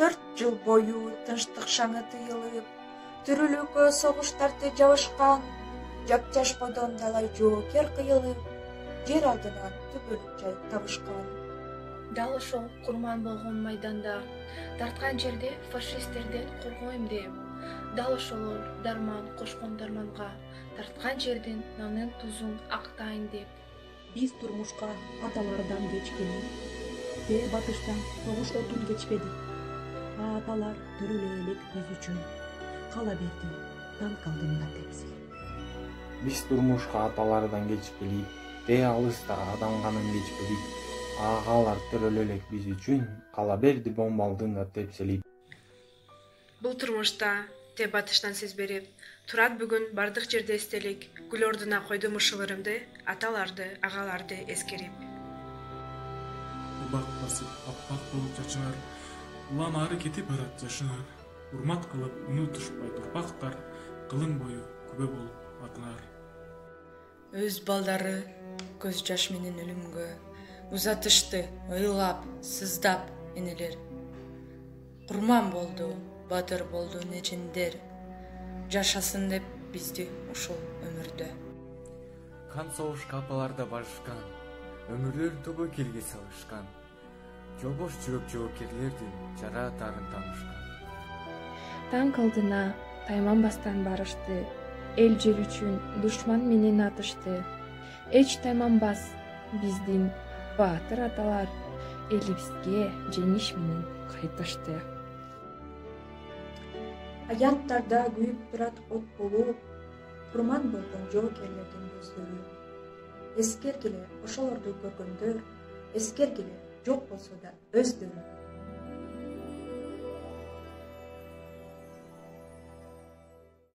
4 жыл бою тынчтык шаңы тыйылып, түрүлүккө согуштарды жабышкан, жапжаш бодон далай жоокер кыйылып, жер алдынан түбөлүк жай табышкан. Дал ошол курман болгон майданда тарткан жерде фашисттерден коргойм деп, дал ошолор дарман кошкон дарманга тарткан жердин нанын тузун актайын деп. Биз турмушка аталардан кечкени, бер батыштан согуш отун кечпедик. Аталар төрөлө элек биз үчүн, кала берди танк алдында тепселип. Биз турмушка аталардан кечпелип, бе алыста адам канын кечпедик. Агалар төрөлө элек биз үчүн, кала берди бомба алдында тепселип. Бул турмушта те батыштан сез берип, турат бүгүн бардык жерде эстелик, гүл ордуна койдум ушуларымды, аталарды, агаларды эскерип. Убак басып, аппак болуп чачынар, улам ары кетип барат жашынар. Урмат кылып, унутушпай турпактар, кылың бою күбө болуп атынар. Өз балдары көз жаш менен өлүмгө узатышты, ыйлап, сыздап энелер. Курман болду, батыр болду нечендер, жашасын деп бизди ушул өмүрдө. Кан согушка апаларда барышкан, өмүрлөр тобо келге салышкан, жолбош жүрөк жоокерлердин жараатарын таанышкан. Танк алдына тайманбастан барышты, эл жер үчүн душман менен атышты. Эч тайманбас биздин баатыр аталар элибизге жеңиш менен кайтышты. Аяттарда күйүп турат от болуп, курман болгон жоокерлердин көздөрү. Эскергиле ошолорду көргөндөр, эскергиле жок болсо да өздөрү.